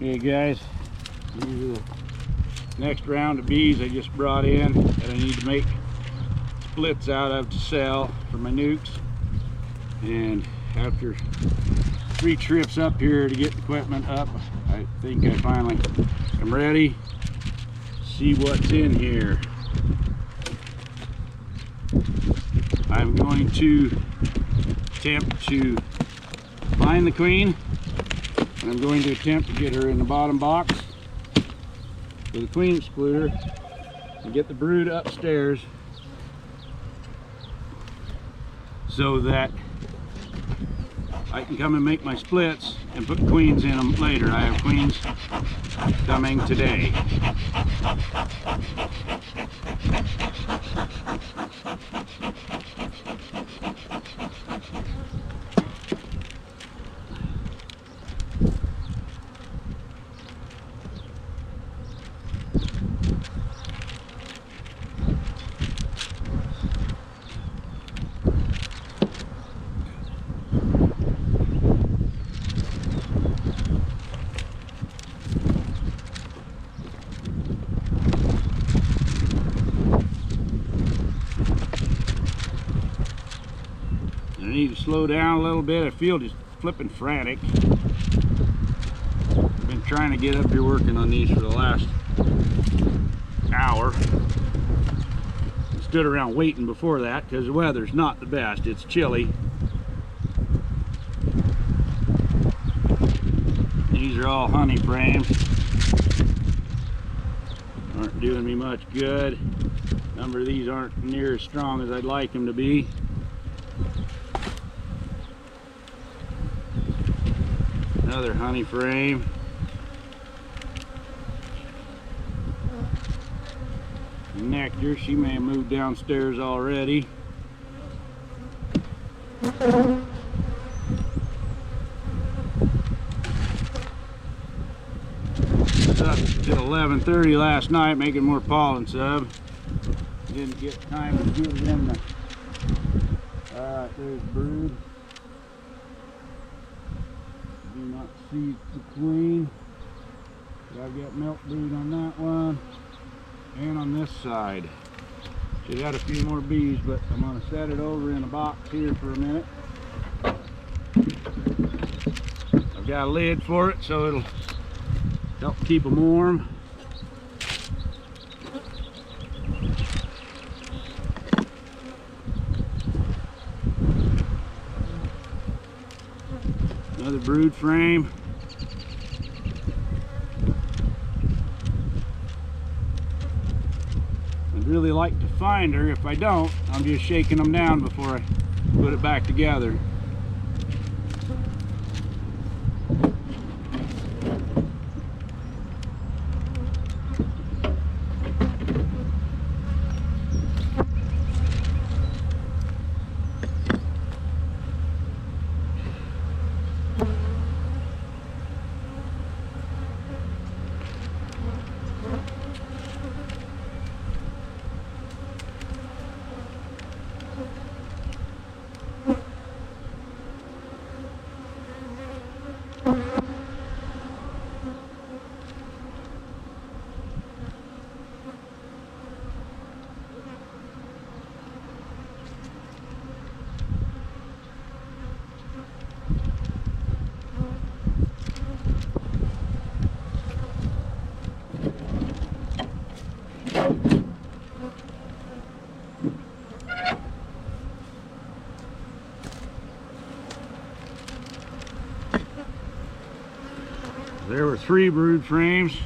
Hey guys, these are the next round of bees I just brought in that I need to make splits out of to sell for my nukes. And after 3 trips up here to get the equipment up, I think I finally am ready to see what's in here. I'm going to attempt to find the queen, and I'm going to attempt to get her in the bottom box with a queen excluder and get the brood upstairs so that I can come and make my splits and put queens in them later. I have queens coming today. I need to slow down a little bit. I feel just flipping frantic. I've been trying to get up here working on these for the last hour. I stood around waiting before that because the weather's not the best. It's chilly. These are all honey frames. Aren't doing me much good. A number of these aren't near as strong as I'd like them to be. Another honey frame. Nectar, she may have moved downstairs already. Was up till 11:30 last night making more pollen sub. Didn't get time to give them the. Alright, there's brood. Do not see the queen. I've got milk brood on that one and on this side. Should add a few more bees, but I'm going to set it over in a box here for a minute. I've got a lid for it so it'll help keep them warm. Another brood frame. I'd really like to find her. If I don't, I'm just shaking them down before I put it back together. There were 3 brood frames.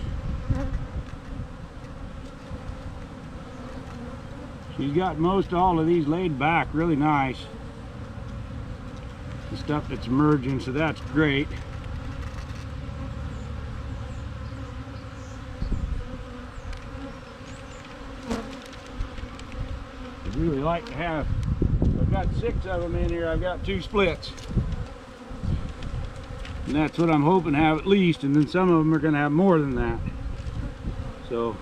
She's got most all of these laid back really nice. The stuff that's emerging, so that's great. I'd really like to have, I've got 6 of them in here, I've got 2 splits. And that's what I'm hoping to have at least, and then some of them are going to have more than that. So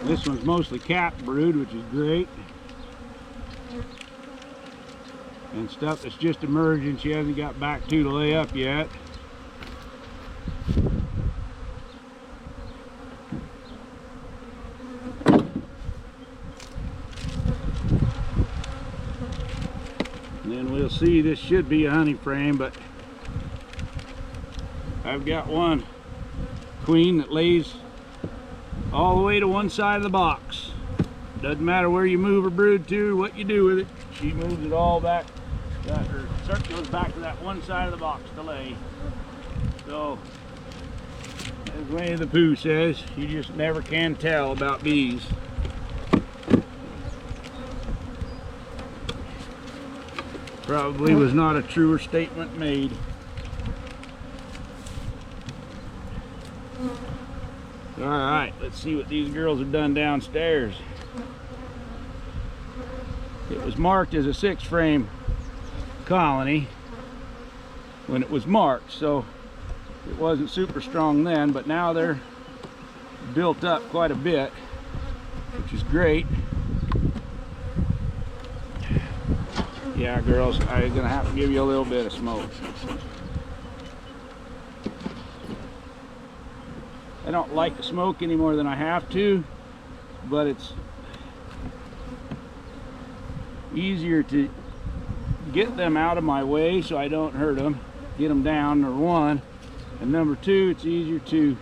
This one's mostly cat brood, which is great. And stuff that's just emerging. She hasn't got back to lay up yet. And then we'll see, this should be a honey frame, but I've got one queen that lays all the way to one side of the box. Doesn't matter where you move her brood to or what you do with it, she moves it all back, or goes back to that one side of the box to lay. So, as Winnie the Pooh says, you just never can tell about bees. Probably was not a truer statement made. Alright, let's see what these girls have done downstairs. It was marked as a 6-frame colony when it was marked, so it wasn't super strong then, but now they're built up quite a bit, which is great. Yeah, girls, I'm gonna have to give you a little bit of smoke. I don't like the smoke any more than I have to, but it's easier to get them out of my way so I don't hurt them, get them down, number one. And number two, it's easier to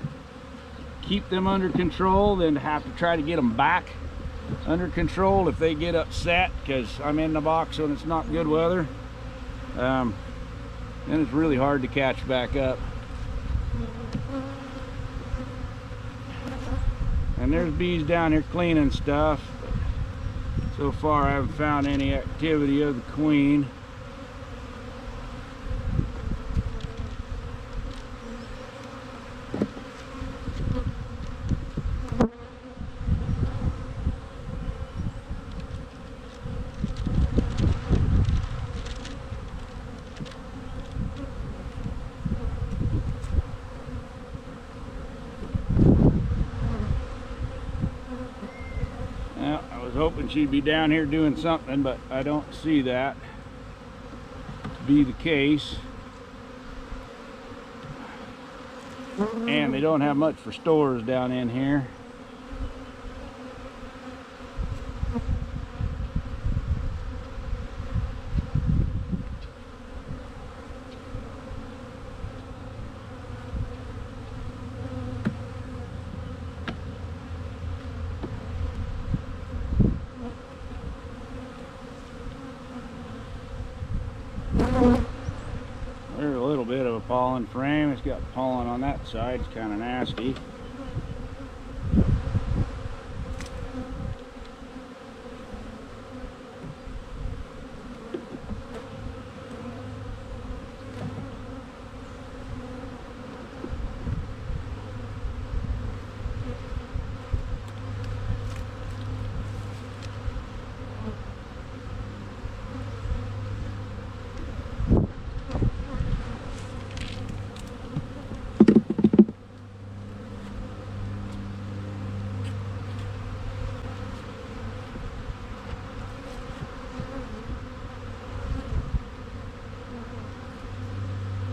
keep them under control than to have to try to get them back under control if they get upset, because I'm in the box when it's not good weather. Then it's really hard to catch back up. And there's bees down here cleaning stuff. So far I haven't found any activity of the queen. Hoping she'd be down here doing something, but I don't see that to be the case. And they don't have much for stores down in here. There's a little bit of a pollen frame. It's got pollen on that side. It's kind of nasty.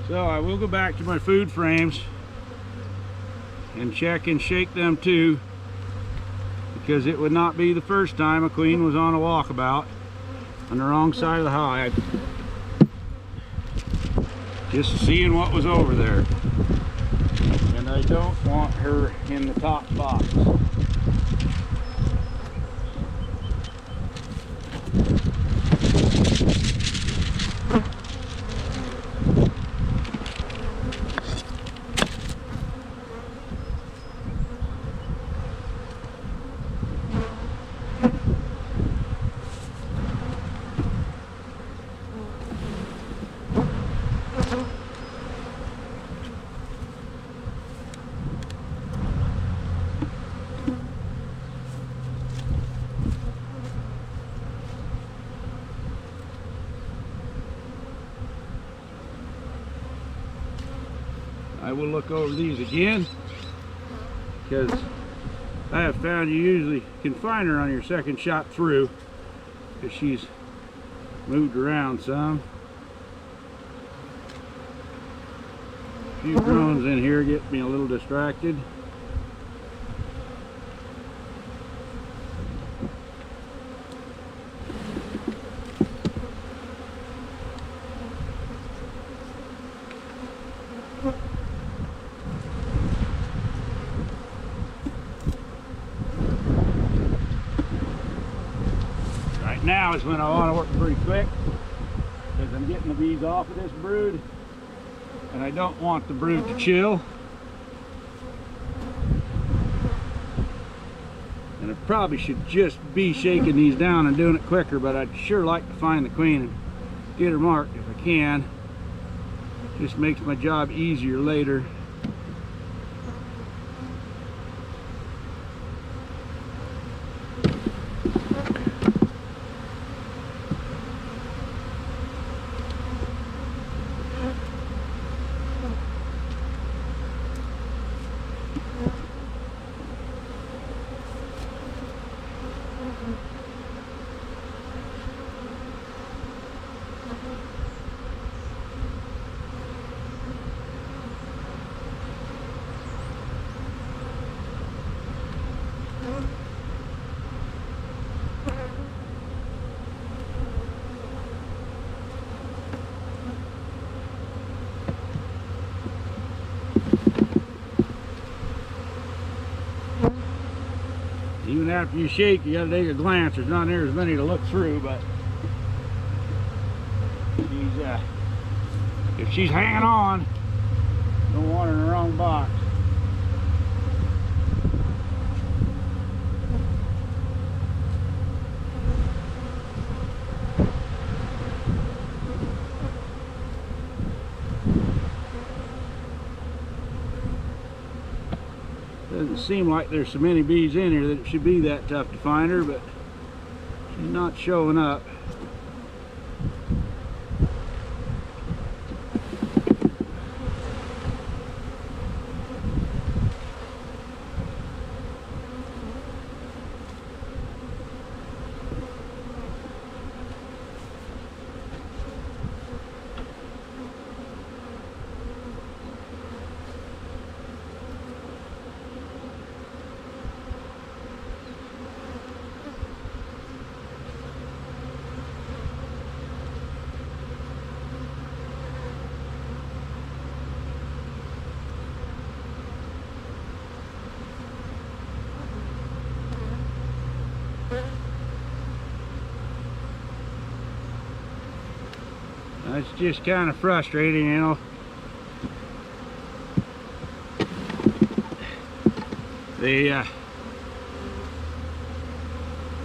So I will go back to my food frames and check and shake them too, because it would not be the first time a queen was on a walkabout on the wrong side of the hive. Just seeing what was over there. And I don't want her in the top box. I will look over these again, because I have found you usually can find her on your second shot through because she's moved around some. A few drones in here get me a little distracted. Right now is when I want to work pretty quick because I'm getting the bees off of this brood and I don't want the brood to chill. And I probably should just be shaking these down and doing it quicker, but I'd sure like to find the queen and get her marked if I can. Just makes my job easier later. Even after you shake, you gotta take a glance. There's not near as many to look through, but she's, if she's hanging on, don't want her in the wrong box. Doesn't seem like there's so many bees in here that it should be that tough to find her, but she's not showing up. It's just kind of frustrating, you know.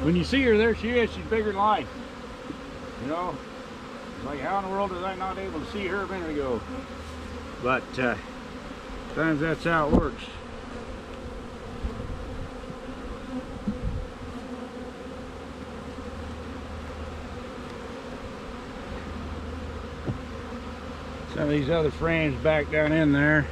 When you see her, there she is. She's bigger than life. You know, it's like, how in the world was I not able to see her a minute ago? But sometimes that's how it works. Some of these other frames back down in there.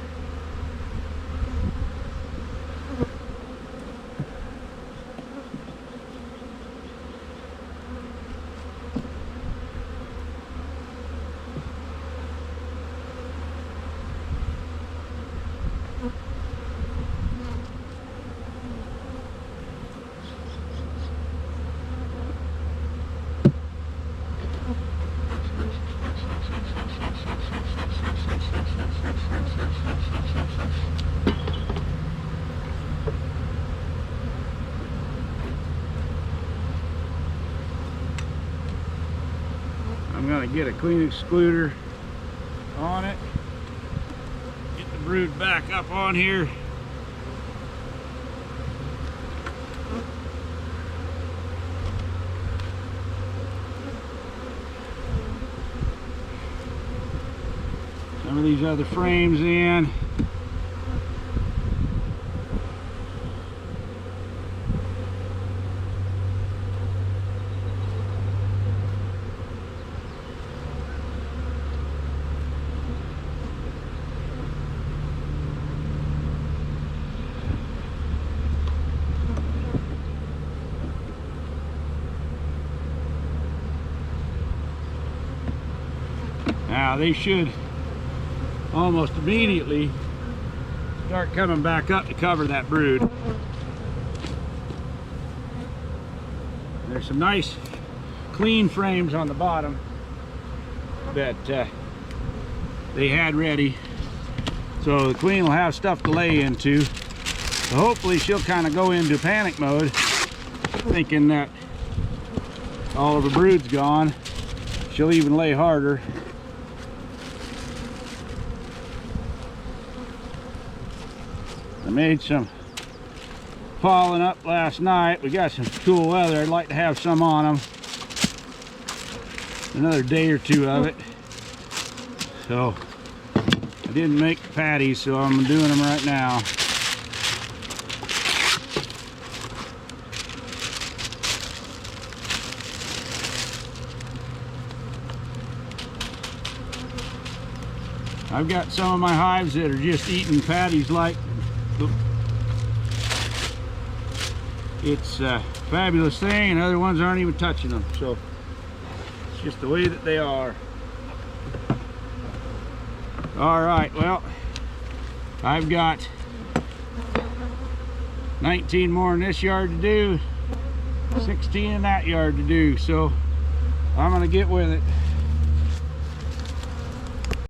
I'm going to get a queen excluder on it, get the brood back up on here. Some of these other frames in. Now they should almost immediately start coming back up to cover that brood. There's some nice clean frames on the bottom that they had ready, so the queen will have stuff to lay into. So hopefully she'll kind of go into panic mode, thinking that all of her brood's gone. She'll even lay harder. I made some pollen up last night. We got some cool weather. I'd like to have some on them. Another day or two of it. So I didn't make patties, so I'm doing them right now. I've got some of my hives that are just eating patties like, it's a fabulous thing, and other ones aren't even touching them. So it's just the way that they are. All right, well, I've got 19 more in this yard to do, 16 in that yard to do, so I'm gonna get with it.